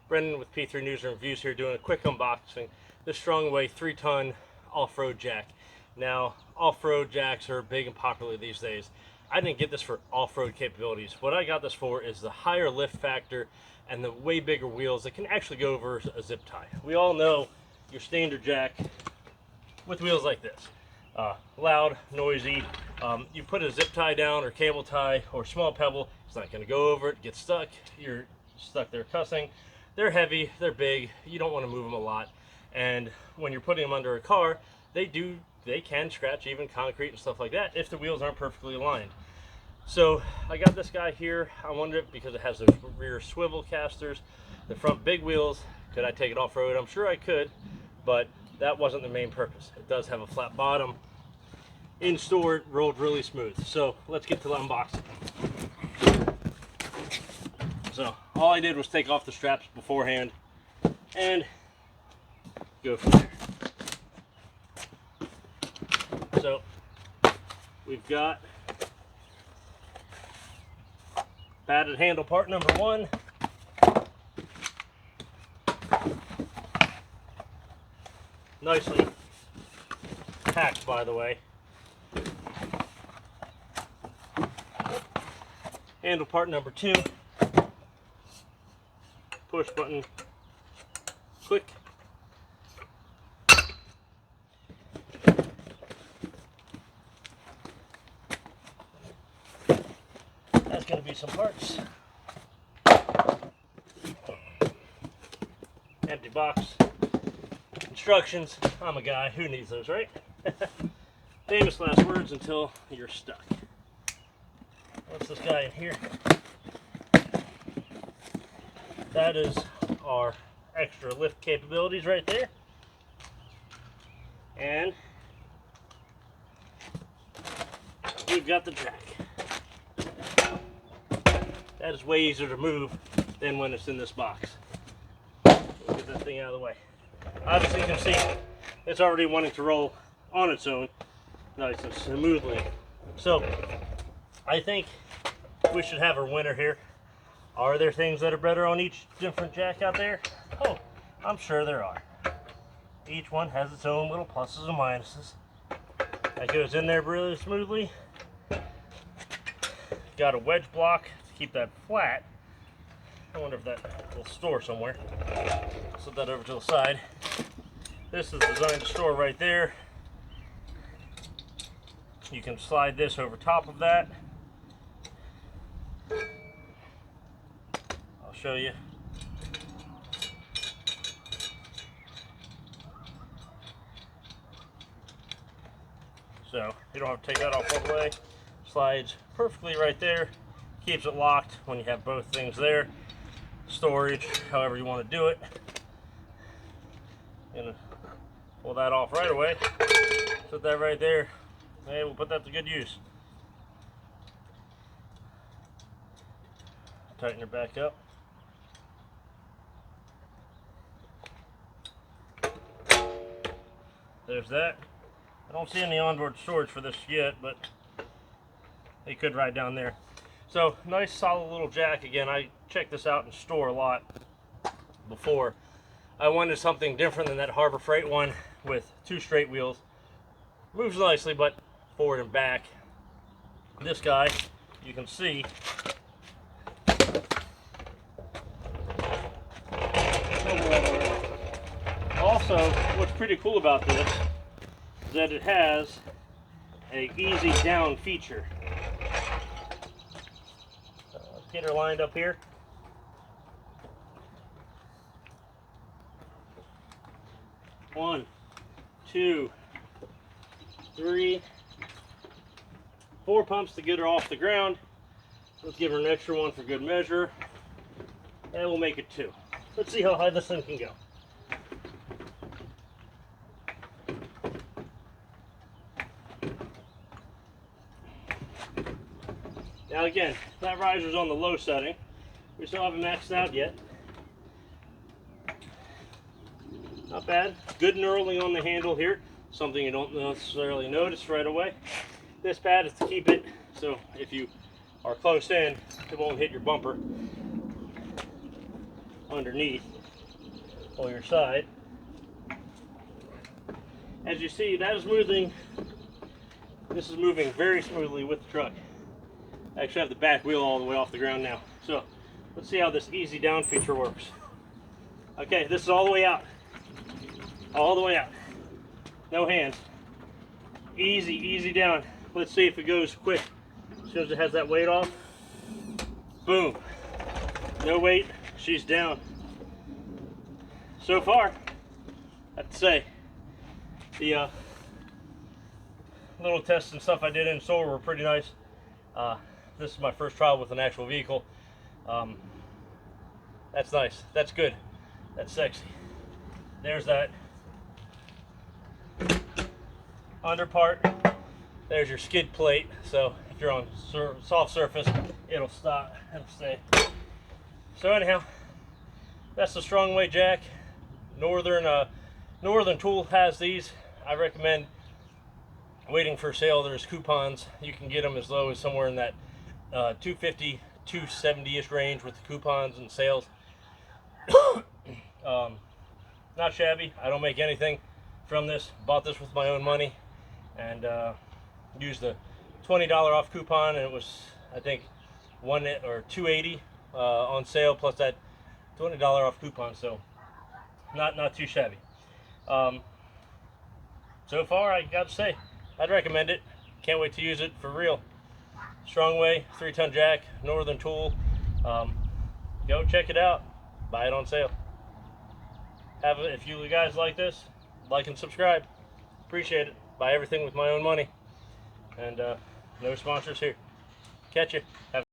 Brendan with P3 News and Reviews here, doing a quick unboxing. This Strongway 3-ton off-road jack. Now, off-road jacks are big and popular these days. I didn't get this for off-road capabilities. What I got this for is the higher lift factor and the way bigger wheels that can actually go over a zip tie. We all know your standard jack with wheels like this. Loud, noisy. You put a zip tie down or cable tie or small pebble, it's not going to go over it, get stuck. You're stuck there cussing. They're heavy, they're big, you don't want to move them a lot. And when you're putting them under a car, they can scratch even concrete and stuff like that if the wheels aren't perfectly aligned. So I got this guy here. I wanted it because it has those rear swivel casters, the front big wheels. Could I take it off-road? I'm sure I could, but that wasn't the main purpose. It does have a flat bottom. In store, it rolled really smooth. So let's get to the unboxing. So all I did was take off the straps beforehand and go from there. So we've got padded handle part number 1. Nicely packed, by the way. Handle part number 2. Push button, click. That's going to be some parts. Empty box. Instructions. I'm a guy who needs those, right? Famous last words until you're stuck. What's this guy in here? That is our extra lift capabilities right there. And we've got the jack. That is way easier to move than when it's in this box. We'll get that thing out of the way. Obviously you can see it's already wanting to roll on its own nice and smoothly. So I think we should have our winner here. Are there things that are better on each different jack out there? Oh, I'm sure there are. Each one has its own little pluses and minuses. That goes in there really smoothly. Got a wedge block to keep that flat. I wonder if that will store somewhere. Slip that over to the side. This is designed to store right there. You can slide this over top of that. I'll show you. So you don't have to take that off all the way. Slides perfectly right there. Keeps it locked when you have both things there. Storage, however you want to do it. Gonna pull that off right away. Put that right there. Hey, we'll put that to good use. Tighten her back up. There's that. I don't see any onboard storage for this yet, but they could ride down there. So nice solid little jack. Again, I checked this out in store a lot before. I wanted something different than that Harbor Freight one with 2 straight wheels. Moves nicely, but forward and back. This guy, you can see, also, what's pretty cool about this is that it has a easy down feature. So let's get her lined up here. One, 2, 3, 4 pumps to get her off the ground. Let's give her an extra one for good measure, and we'll make it 2. Let's see how high this thing can go. Now again, that riser's on the low setting. We still haven't maxed out yet. Not bad. Good knurling on the handle here. Something you don't necessarily notice right away. This pad is to keep it so if you are close in, it won't hit your bumper underneath. pull your side. As you see, that is moving. This is moving very smoothly with the truck. I actually have the back wheel all the way off the ground now. So let's see how this easy down feature works. Okay, this is all the way out. All the way out. No hands. Easy, easy down. Let's see if it goes quick. As soon as it has that weight off, boom. No weight, she's down. So far, I have to say, the little tests and stuff I did in solar were pretty nice. This is my first trial with an actual vehicle. That's nice. That's good. That's sexy. There's that under part. There's your skid plate. So if you're on soft surface, it'll stop. It'll stay. So anyhow, that's the Strongway jack. Northern Tool has these. I recommend waiting for sale. There's coupons. You can get them as low as somewhere in that 250, 270-ish range with the coupons and sales. Not shabby. I don't make anything from this. Bought this with my own money and used the $20 off coupon, and it was, I think, $280 on sale plus that $20 off coupon. So not too shabby. So far, I got to say, I'd recommend it. Can't wait to use it for real. Strongway 3-ton jack, Northern Tool. Go check it out. Buy it on sale. If you guys like this, like and subscribe. Appreciate it. Buy everything with my own money. And no sponsors here. Catch you.